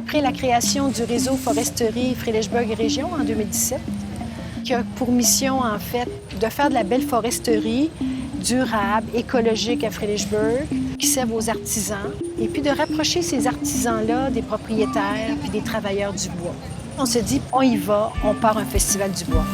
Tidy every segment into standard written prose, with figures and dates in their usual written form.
Après la création du réseau Foresterie Frédéricsburg Région en 2017, qui a pour mission, en fait, de faire de la belle foresterie durable, écologique à Frédéricsburg, qui serve aux artisans, et puis de rapprocher ces artisans-là des propriétaires puis des travailleurs du bois. On se dit, on y va, on part un festival du bois.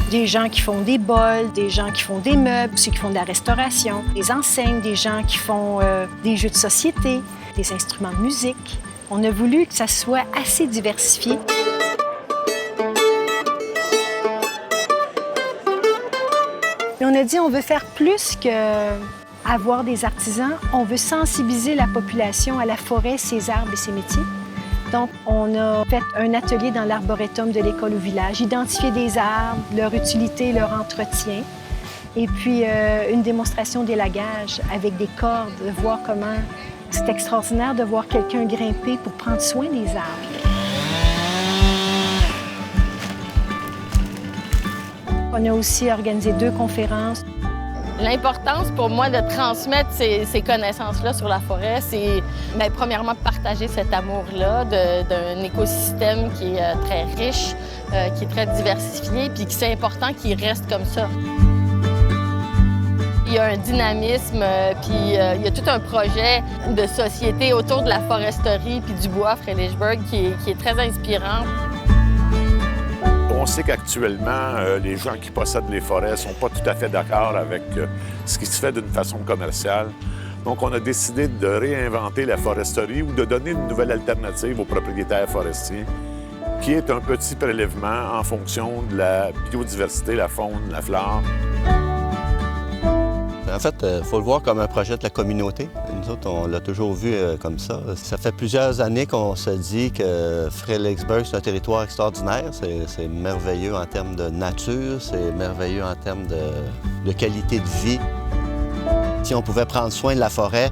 Des gens qui font des bols, des gens qui font des meubles, ceux qui font de la restauration, des enseignes, des gens qui font des jeux de société, des instruments de musique. On a voulu que ça soit assez diversifié. Et on a dit, on veut faire plus qu'avoir des artisans. On veut sensibiliser la population à la forêt, ses arbres et ses métiers. Donc, on a fait un atelier dans l'arboretum de l'école au village, identifier des arbres, leur utilité, leur entretien. Et puis, une démonstration d'élagage avec des cordes, de voir comment... C'est extraordinaire de voir quelqu'un grimper pour prendre soin des arbres. On a aussi organisé 2 conférences. L'importance pour moi de transmettre ces connaissances-là sur la forêt, c'est premièrement partager cet amour-là d'un écosystème qui est très riche, qui est très diversifié, puis que c'est important qu'il reste comme ça. Il y a un dynamisme, puis il y a tout un projet de société autour de la foresterie puis du bois à Frédéricsburg qui est très inspirant. On sait qu'actuellement, les gens qui possèdent les forêts ne sont pas tout à fait d'accord avec ce qui se fait d'une façon commerciale. Donc, on a décidé de réinventer la foresterie ou de donner une nouvelle alternative aux propriétaires forestiers, qui est un petit prélèvement en fonction de la biodiversité, la faune, la flore. En fait, il faut le voir comme un projet de la communauté. Nous autres, on l'a toujours vu comme ça. Ça fait plusieurs années qu'on se dit que Frédéricsburg, c'est un territoire extraordinaire. C'est merveilleux en termes de nature, c'est merveilleux en termes de qualité de vie. Si on pouvait prendre soin de la forêt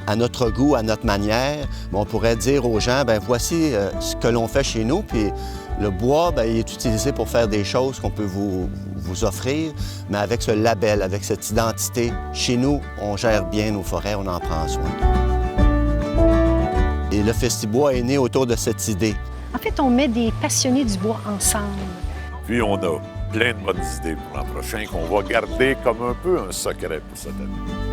à notre goût, à notre manière, on pourrait dire aux gens, bien, voici ce que l'on fait chez nous, puis le bois, bien, il est utilisé pour faire des choses qu'on peut vous offrir, mais avec ce label, avec cette identité. Chez nous, on gère bien nos forêts, on en prend soin. Et le Festibois est né autour de cette idée. En fait, on met des passionnés du bois ensemble. Puis on a plein de bonnes idées pour l'an prochain qu'on va garder comme un peu un secret pour cette année.